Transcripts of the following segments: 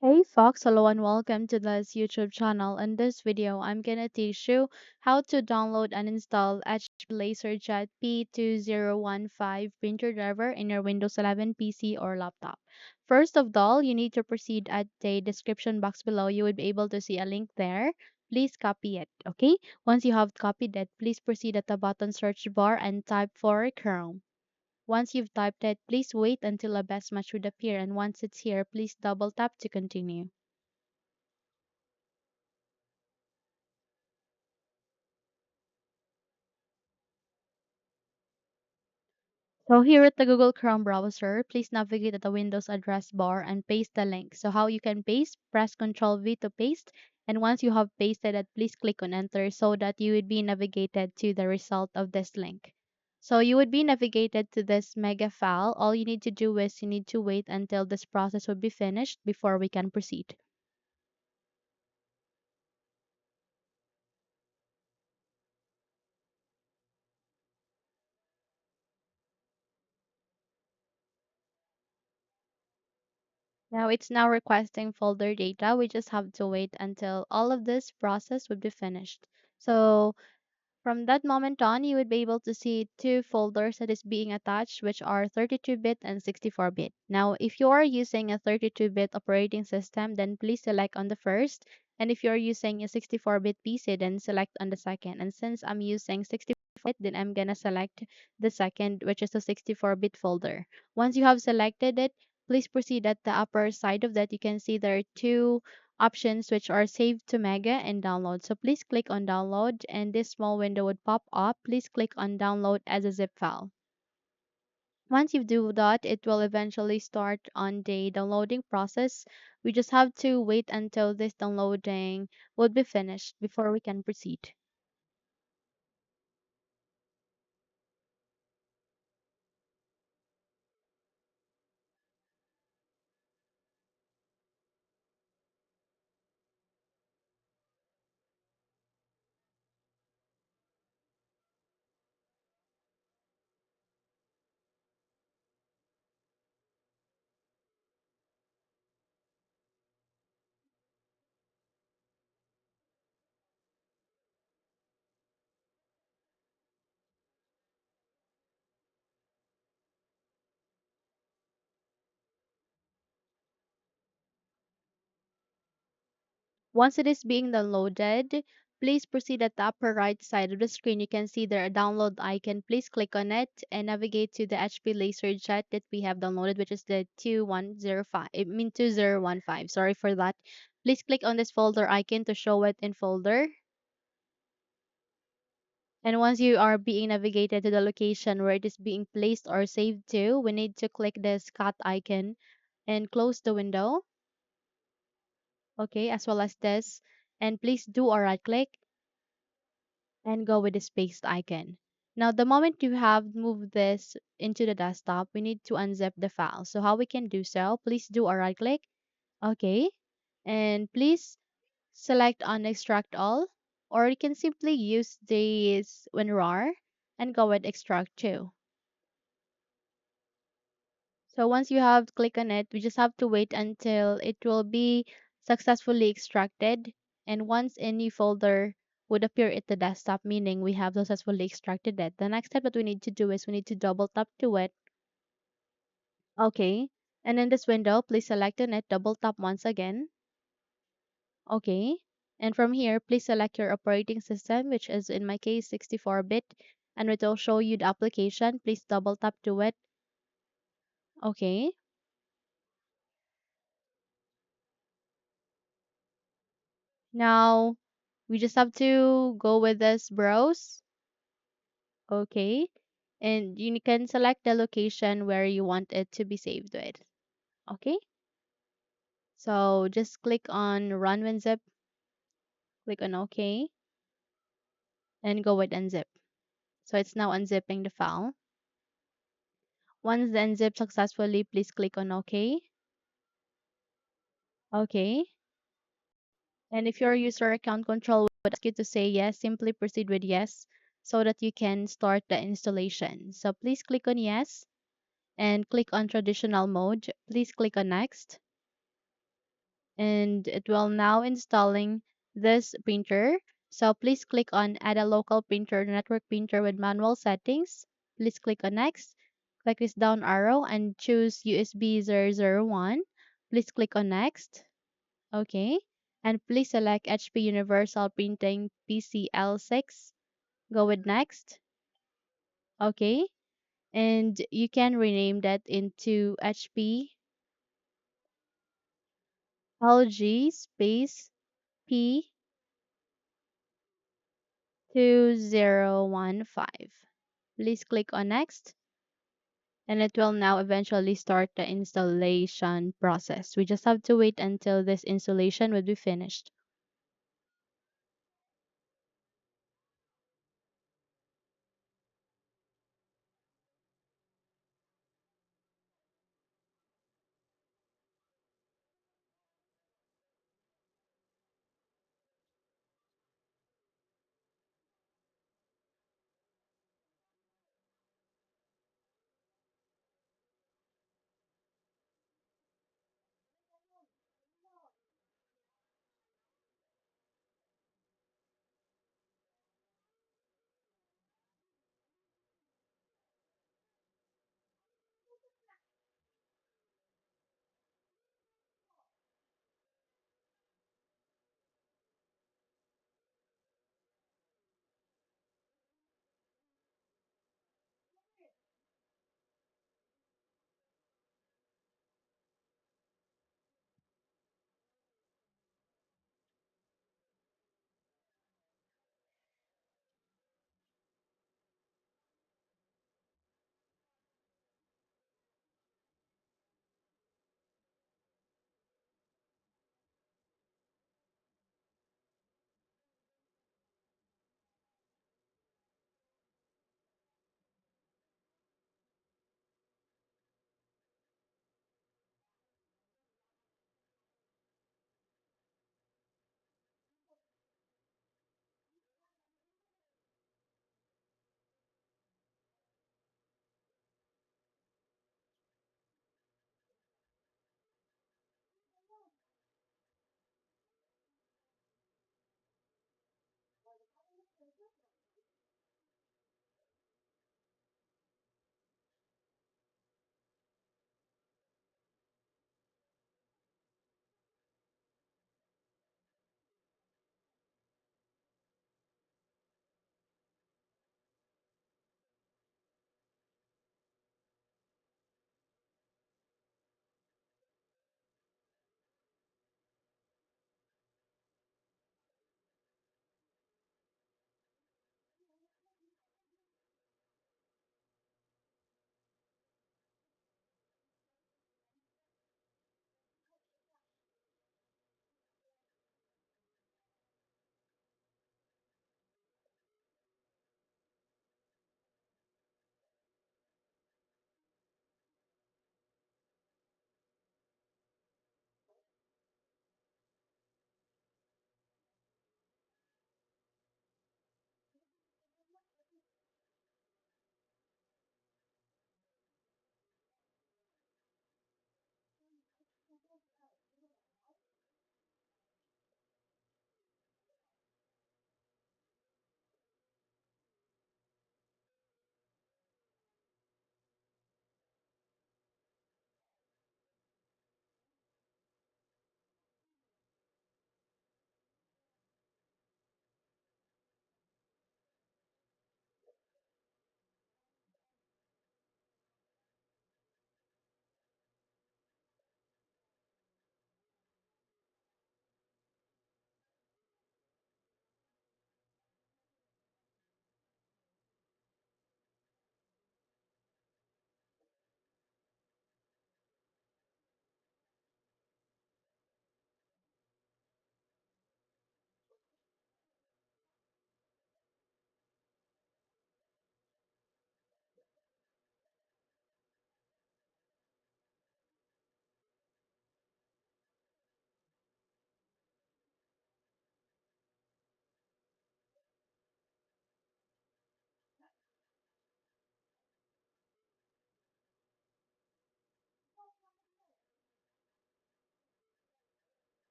Hey Fox, hello and welcome to this YouTube channel. In this video, I'm gonna teach you how to download and install HP LaserJet P2015 printer driver in your Windows 11 PC or laptop. First of all, you need to proceed at the description box below. You would be able to see a link there. Please copy it, okay? Once you have copied it, please proceed at the bottom search bar and type for Chrome. Once you've typed it, please wait until a best match would appear, and once it's here, please double tap to continue. So here at the Google Chrome browser, please navigate at the Windows address bar and paste the link. So how you can paste, press Ctrl V to paste. And once you have pasted it, please click on enter so that you would be navigated to the result of this link. So you would be navigated to this mega file. All you need to do is you need to wait until this process would be finished before we can proceed. Now it's now requesting folder data. We just have to wait until all of this process would be finished. So from that moment on, you would be able to see two folders that is being attached, which are 32-bit and 64-bit. Now, if you are using a 32-bit operating system, then please select on the first. And if you're using a 64-bit PC, then select on the second. And since I'm using 64-bit, then I'm gonna select the second, which is a 64-bit folder. Once you have selected it, please proceed at the upper side of that. You can see there are two options which are saved to mega and download. So please click on download and this small window would pop up. Please click on download as a zip file. Once you do that, it will eventually start on the downloading process. We just have to wait until this downloading will be finished before we can proceed. Once it is being downloaded, please proceed at the upper right side of the screen. You can see there a download icon. Please click on it and navigate to the HP LaserJet that we have downloaded, which is the 2105. I mean 2015. Sorry for that. Please click on this folder icon to show it in folder. And once you are being navigated to the location where it is being placed or saved to, we need to click this cut icon and close the window. Okay, as well as this. And please do a right click and go with the spaced icon. Now, the moment you have moved this into the desktop, we need to unzip the file. So how we can do so, please do a right click. Okay. And please select on extract all, or you can simply use this WinRAR and go with extract to. So once you have clicked on it, we just have to wait until it will be successfully extracted. And once any folder would appear at the desktop, meaning we have successfully extracted it, the next step that we need to do is we need to double tap to it. Okay. And in this window, please select on it, double tap once again. Okay. And from here, please select your operating system, which is in my case 64-bit, and it will show you the application. Please double tap to it. Okay. Now we just have to go with this browse. Okay. And you can select the location where you want it to be saved with. Okay. So just click on run when zip, click on OK, and go with unzip. So it's now unzipping the file. Once the unzip successfully, please click on OK. Okay. And if your user account control would ask you to say yes, simply proceed with yes so that you can start the installation. So please click on yes and click on traditional mode. Please click on next. and it will now installing this printer. So please click on add a local printer, network printer with manual settings. Please click on next. Click this down arrow and choose USB 001. Please click on next. Okay. And please select HP Universal Printing PCL6. Go with next. Okay. And you can rename that into HP LG space P2015. Please click on next and it will now eventually start the installation process. We just have to wait until this installation will be finished.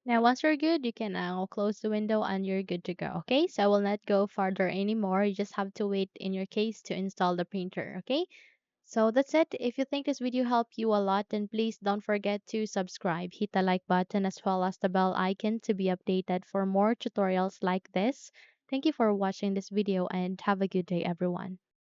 Now, once you're good, you can now close the window and you're good to go. Okay, so I will not go further anymore. You just have to wait in your case to install the printer. Okay, so that's it. If you think this video helped you a lot, then please don't forget to subscribe, hit the like button as well as the bell icon to be updated for more tutorials like this. Thank you for watching this video and have a good day, everyone.